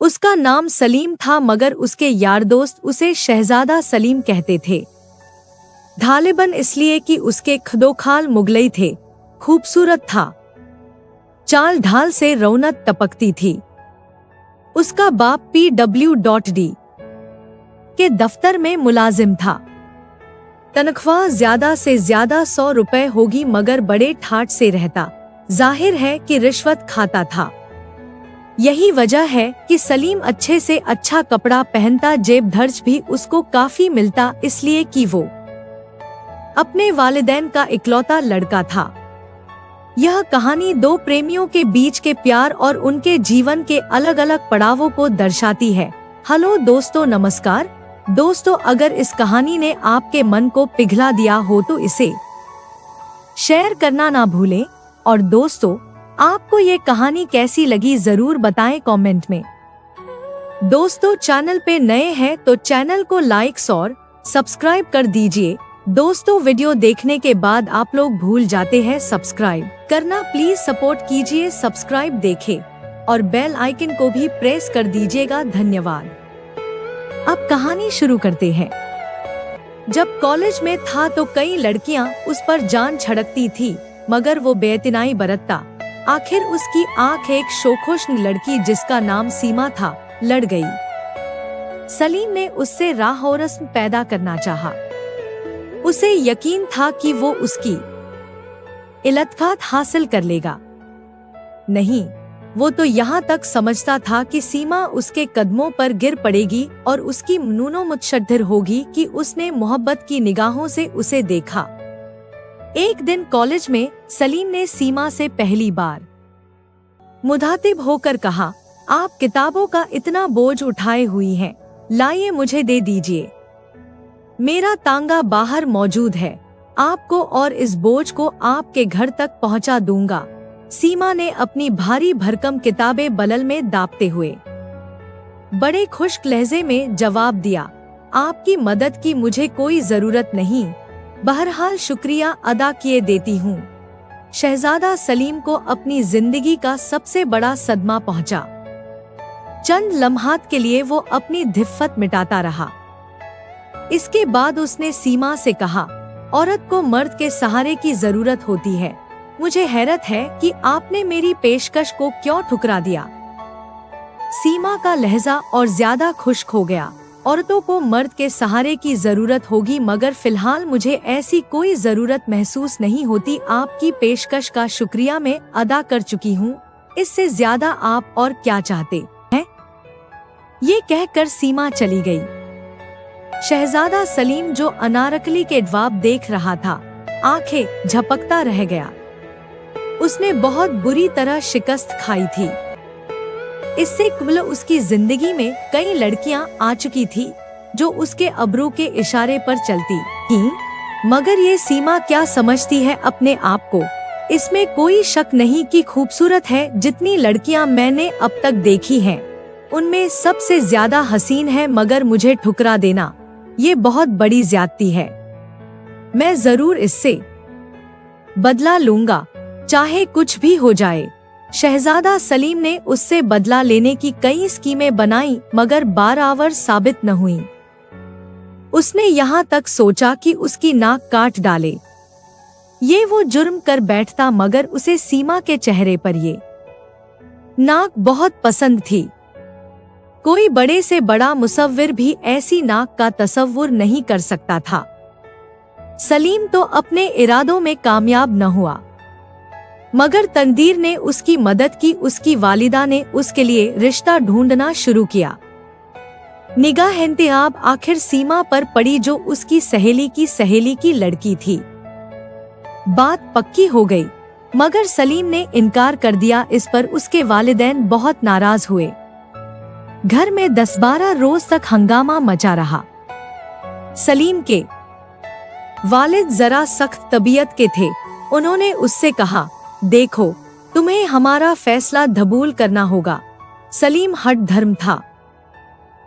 उसका नाम सलीम था मगर उसके यार दोस्त उसे शहजादा सलीम कहते थे। धालिबन इसलिए कि उसके खदोखाल मुगलई थे, खूबसूरत था, चाल ढाल से रौनक टपकती थी। उसका बाप PWD के दफ्तर में मुलाजिम था। तनख्वाह ज्यादा से ज्यादा 100 रुपए होगी मगर बड़े ठाट से रहता, जाहिर है कि रिश्वत खाता था। यही वजह है कि सलीम अच्छे से अच्छा कपड़ा पहनता, जेब खर्च भी उसको काफी मिलता, इसलिए कि वो अपने वालिदैन का इकलौता लड़का था। यह कहानी दो प्रेमियों के बीच के प्यार और उनके जीवन के अलग अलग पड़ावों को दर्शाती है। हेलो दोस्तों, नमस्कार दोस्तों, अगर इस कहानी ने आपके मन को पिघला दिया हो तो इसे शेयर करना ना भूलें। और दोस्तों, आपको ये कहानी कैसी लगी जरूर बताएं कमेंट में। दोस्तों, चैनल पे नए हैं तो चैनल को लाइक और सब्सक्राइब कर दीजिए। दोस्तों, वीडियो देखने के बाद आप लोग भूल जाते हैं सब्सक्राइब करना, प्लीज सपोर्ट कीजिए, सब्सक्राइब देखें और बेल आइकन को भी प्रेस कर दीजिएगा, धन्यवाद। अब कहानी शुरू करते हैं। जब कॉलेज में था तो कई लड़कियां उस पर जान छिड़कती थी मगर वो बेइतनाई बरतता। आखिर उसकी आंख एक शोखोश्न लड़की जिसका नाम सीमा था लड़ गई। सलीम ने उससे राह और रस्म पैदा करना चाहा। उसे यकीन था कि वो उसकी इल्तफ़ात हासिल कर लेगा। नहीं, वो तो यहाँ तक समझता था कि सीमा उसके कदमों पर गिर पड़ेगी और उसकी नूनो मुतशद्दिर होगी कि उसने मोहब्बत की निगाहों से उसे देखा। एक दिन कॉलेज में सलीम ने सीमा से पहली बार मुदातिब होकर कहा, आप किताबों का इतना बोझ उठाए हुई हैं, लाइए मुझे दे दीजिए। मेरा तांगा बाहर मौजूद है, आपको और इस बोझ को आपके घर तक पहुंचा दूंगा। सीमा ने अपनी भारी भरकम किताबें बलल में दाबते हुए बड़े खुश्क लहजे में जवाब दिया, आपकी मदद की मुझे कोई जरूरत नहीं, बहरहाल शुक्रिया अदा किए देती हूँ। शहजादा सलीम को अपनी जिंदगी का सबसे बड़ा सदमा पहुंचा। चंद लम्हात के लिए वो अपनी धिफ़्फ़त मिटाता रहा। इसके बाद उसने सीमा से कहा, औरत को मर्द के सहारे की जरूरत होती है। मुझे हैरत है कि आपने मेरी पेशकश को क्यों ठुकरा दिया। सीमा का लहजा और ज्यादा खुश्क हो गया। औरतों को मर्द के सहारे की जरूरत होगी मगर फिलहाल मुझे ऐसी कोई जरूरत महसूस नहीं होती। आपकी पेशकश का शुक्रिया मैं अदा कर चुकी हूँ, इससे ज्यादा आप और क्या चाहते हैं? ये कहकर सीमा चली गई। शहजादा सलीम जो अनारकली के ख्वाब देख रहा था, आंखें झपकता रह गया। उसने बहुत बुरी तरह शिकस्त खाई थी। इससे कबल उसकी जिंदगी में कई लड़कियां आ चुकी थी जो उसके अब्रू के इशारे पर चलती थीं, मगर ये सीमा क्या समझती है अपने आप को? इसमें कोई शक नहीं कि खूबसूरत है। जितनी लड़कियां मैंने अब तक देखी हैं, उनमें सबसे ज्यादा हसीन है, मगर मुझे ठुकरा देना ये बहुत बड़ी ज्यादती है। मैं जरूर इससे बदला लूंगा, चाहे कुछ भी हो जाए। शहजादा सलीम ने उससे बदला लेने की कई स्कीमें बनाई मगर बारावर साबित न हुई। उसने यहाँ तक सोचा कि उसकी नाक काट डाले। ये वो जुर्म कर बैठता मगर उसे सीमा के चेहरे पर ये नाक बहुत पसंद थी। कोई बड़े से बड़ा मुसव्विर भी ऐसी नाक का तसव्वुर नहीं कर सकता था। सलीम तो अपने इरादों में कामयाब न हुआ मगर तकदीर ने उसकी मदद की। उसकी वालिदा ने उसके लिए रिश्ता ढूंढना शुरू किया। निगाह इंतखाब आखिर सीमा पर पड़ी जो उसकी सहेली की लड़की थी। बात पक्की हो गई मगर सलीम ने इनकार कर दिया। इस पर उसके वालिदैन बहुत नाराज हुए। घर में 10-12 रोज तक हंगामा मचा रहा। सलीम के वालिद जरा सख्त तबीयत के थे। उन्होंने उससे कहा, देखो, तुम्हें हमारा फैसला कबूल करना होगा। सलीम हठ धर्म था।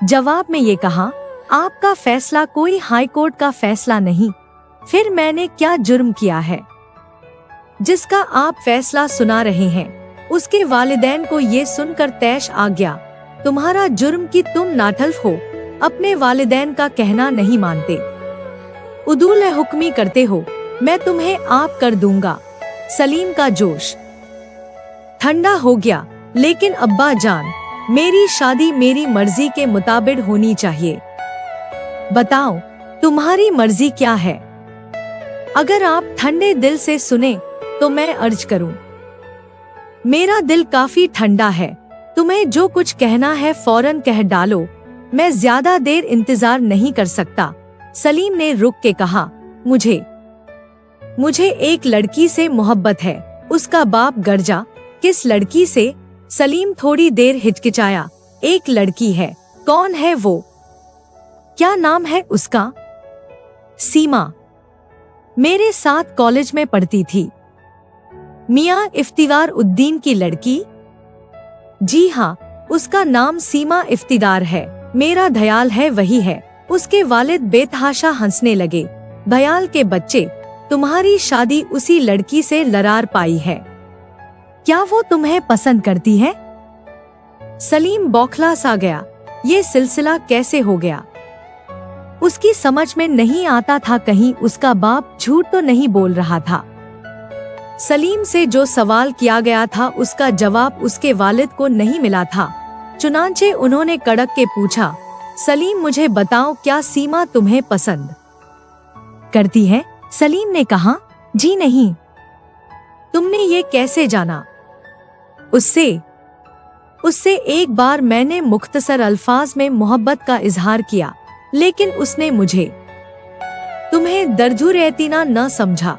जवाब में ये कहा, आपका फैसला कोई हाई कोर्ट का फैसला नहीं। फिर मैंने क्या जुर्म किया है जिसका आप फैसला सुना रहे हैं? उसके वालिदैन को ये सुनकर तैश आ गया। तुम्हारा जुर्म कि तुम नाठल्फ हो, अपने वालिदैन का कहना नहीं मानते, उदूल हुक्मी करते हो, मैं तुम्हें आप कर दूंगा। सलीम का जोश ठंडा हो गया। लेकिन अब्बा जान, मेरी शादी मेरी मर्जी के मुताबिक होनी चाहिए। बताओ तुम्हारी मर्जी क्या है? अगर आप ठंडे दिल से सुने तो मैं अर्ज करूं। मेरा दिल काफी ठंडा है, तुम्हें जो कुछ कहना है फौरन कह डालो, मैं ज्यादा देर इंतजार नहीं कर सकता। सलीम ने रुक के कहा, मुझे एक लड़की से मोहब्बत है। उसका बाप गर्जा, किस लड़की से? सलीम थोड़ी देर हिचकिचाया। एक लड़की है। कौन है वो? क्या नाम है उसका? सीमा, मेरे साथ कॉलेज में पढ़ती थी। मियाँ इफ्तिकार उद्दीन की लड़की? जी हाँ, उसका नाम सीमा इफ्तिकार है। मेरा दयाल है वही है। उसके वालिद बेतहाशा हंसने लगे। दयाल के बच्चे, तुम्हारी शादी उसी लड़की से लरार पाई है। क्या वो तुम्हें पसंद करती है? सलीम बौखला सा गया। ये सिलसिला कैसे हो गया? उसकी समझ में नहीं आता था कहीं उसका बाप झूठ तो नहीं बोल रहा था। सलीम से जो सवाल किया गया था उसका जवाब उसके वालिद को नहीं मिला था। चुनांचे उन्होंने कड़क के पूछा, सलीम मुझे बताओ, क्या सीमा तुम्हें पसंद करती है? सलीम ने कहा, जी नहीं। तुमने ये कैसे जाना? उससे एक बार मैंने मुख्तसर अल्फाज में मोहब्बत का इजहार किया, लेकिन उसने मुझे तुम्हें दरजूर एतीना न समझा।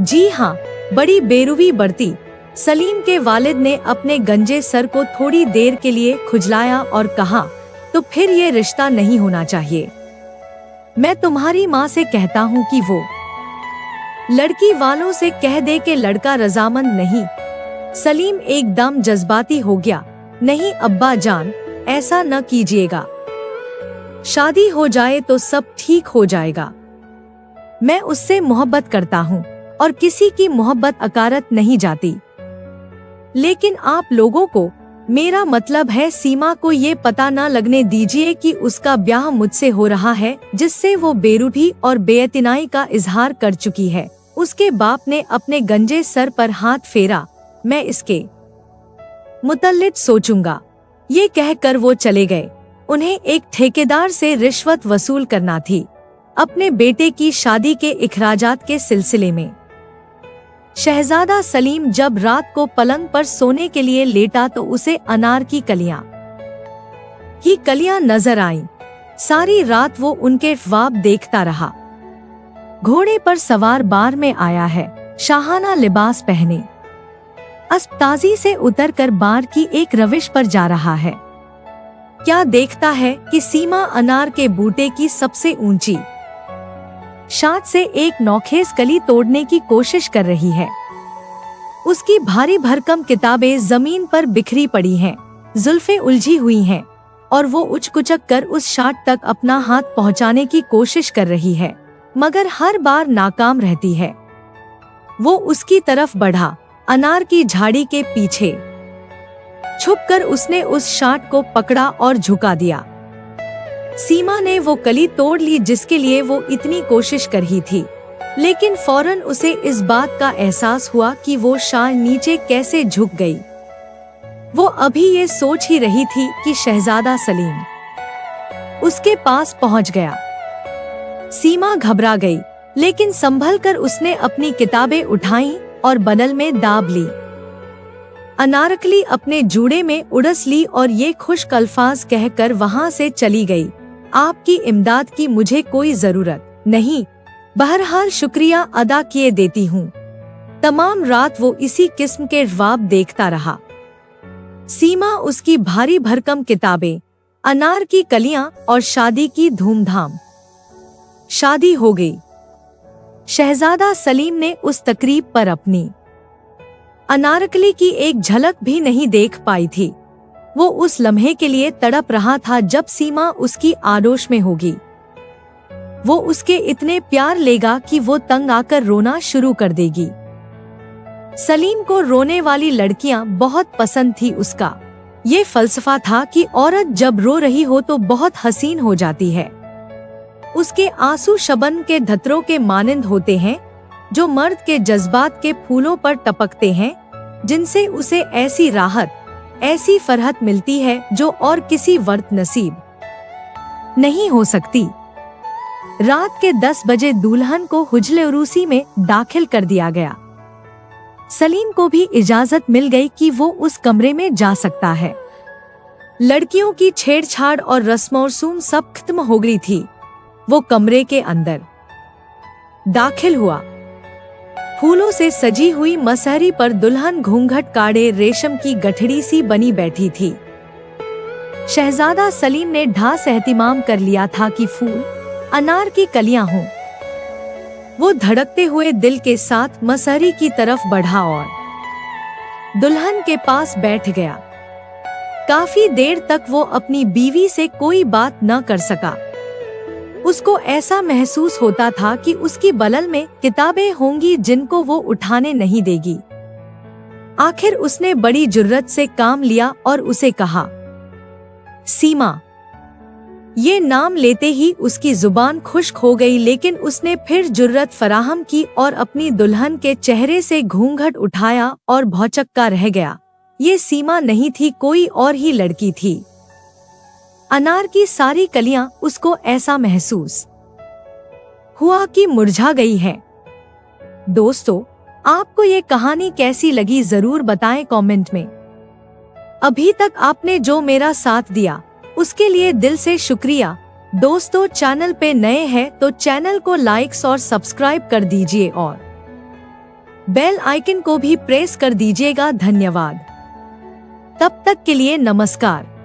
जी हाँ, बड़ी बेरुवी बरती। सलीम के वालिद ने अपने गंजे सर को थोड़ी देर के लिए खुजलाया और कहा, तो फिर ये रिश्ता नहीं होना चाहिए। मैं तुम्हारी माँ से कहता हूँ कि वो लड़की वालों से कह दे कि लड़का रजामंद नहीं। सलीम एकदम जज्बाती हो गया। नहीं अब्बा जान, ऐसा न कीजिएगा। शादी हो जाए तो सब ठीक हो जाएगा। मैं उससे मोहब्बत करता हूँ और किसी की मोहब्बत अकारत नहीं जाती। लेकिन आप लोगों को, मेरा मतलब है सीमा को ये पता न लगने दीजिए कि उसका ब्याह मुझसे हो रहा है, जिससे वो बेरुखी और बेइतनाई का इजहार कर चुकी है। उसके बाप ने अपने गंजे सर पर हाथ फेरा। मैं इसके मुतल्लिक सोचूंगा। ये कहकर वो चले गए। उन्हें एक ठेकेदार से रिश्वत वसूल करना थी अपने बेटे की शादी के इखराजात के सिलसिले में। शहजादा सलीम जब रात को पलंग पर सोने के लिए लेटा तो उसे अनार की कलियां नजर आईं। सारी रात वो उनके ख्वाब देखता रहा। घोड़े पर सवार बार में आया है, शाहाना लिबास पहने, अस्पताजी से उतरकर बार की एक रविश पर जा रहा है। क्या देखता है कि सीमा अनार के बूटे की सबसे ऊंची शाख से एक नौखेज कली तोड़ने की कोशिश कर रही है। उसकी भारी भरकम किताबें जमीन पर बिखरी पड़ी हैं, जुल्फें उलझी हुई हैं और वो उचकुचक कर उस शाख तक अपना हाथ पहुंचाने की कोशिश कर रही है, मगर हर बार नाकाम रहती है। वो उसकी तरफ बढ़ा। अनार की झाड़ी के पीछे छुपकर उसने उस शाख को पकड़ा और झुका दिया। सीमा ने वो कली तोड़ ली जिसके लिए वो इतनी कोशिश कर रही थी, लेकिन फौरन उसे इस बात का एहसास हुआ कि वो शाख नीचे कैसे झुक गई। वो अभी ये सोच ही रही थी कि शहजादा सलीम उसके पास पहुंच गया। सीमा घबरा गई, लेकिन संभल कर उसने अपनी किताबें उठाईं और बनल में दाब ली। अनारकली अपने जूड़े में उड़स ली और ये खुश्क अल्फाज कहकर वहां से चली गई, आपकी इमदाद की मुझे कोई जरूरत नहीं, बहरहाल शुक्रिया अदा किए देती हूँ। तमाम रात वो इसी किस्म के ख्वाब देखता रहा। सीमा, उसकी भारी भरकम किताबें, अनार की कलियां और शादी की धूमधाम। शादी हो गई। शहजादा सलीम ने उस तकरीब पर अपनी अनारकली की एक झलक भी नहीं देख पाई थी। वो उस लम्हे के लिए तड़प रहा था जब सीमा उसकी आडोश में होगी। वो उसके इतने प्यार लेगा कि वो तंग आकर रोना शुरू कर देगी। सलीम को रोने वाली लड़कियां बहुत पसंद थी उसका। ये फलसफा था कि औरत जब रो रही हो तो बहुत हसीन हो जाती है। उसके आंसू शबनम के धतरों के मानिंद होते हैं जो मर्द के जज्बात के फूलों पर टपकते हैं, जिनसे उसे ऐसी राहत, ऐसी फरहत मिलती है जो और किसी वर्त नसीब नहीं हो सकती। रात के 10 बजे दुल्हन को हुजले उरूसी में दाखिल कर दिया गया। सलीम को भी इजाजत मिल गई कि वो उस कमरे में जा सकता है। लड़कियों की छेड़छाड़ और रस्म रसूम सब खत्म हो गई थी। वो कमरे के अंदर दाखिल हुआ। फूलों से सजी हुई मसहरी पर दुल्हन घूंघट काढ़े रेशम की गठड़ी सी बनी बैठी थी। शहजादा सलीम ने ढास एहतिमाम कर लिया था कि फूल अनार की कलियां हों। वो धड़कते हुए दिल के साथ मसहरी की तरफ बढ़ा और दुल्हन के पास बैठ गया। काफी देर तक वो अपनी बीवी से कोई बात न कर सका। उसको ऐसा महसूस होता था कि उसकी बलल में किताबें होंगी जिनको वो उठाने नहीं देगी। आखिर उसने बड़ी जुर्रत से काम लिया और उसे कहा, सीमा। ये नाम लेते ही उसकी जुबान खुश्क हो गई, लेकिन उसने फिर जुर्रत फराहम की और अपनी दुल्हन के चेहरे से घूंघट उठाया और भौचक्का रह गया। ये सीमा नहीं थी, कोई और ही लड़की थी। अनार की सारी कलियां उसको ऐसा महसूस हुआ कि मुरझा गई हैं। दोस्तों, आपको ये कहानी कैसी लगी जरूर बताएं कमेंट में। अभी तक आपने जो मेरा साथ दिया उसके लिए दिल से शुक्रिया। दोस्तों, चैनल पे नए हैं तो चैनल को लाइक्स और सब्सक्राइब कर दीजिए और बेल आइकन को भी प्रेस कर दीजिएगा। धन्यवाद। तब तक के लिए नमस्कार।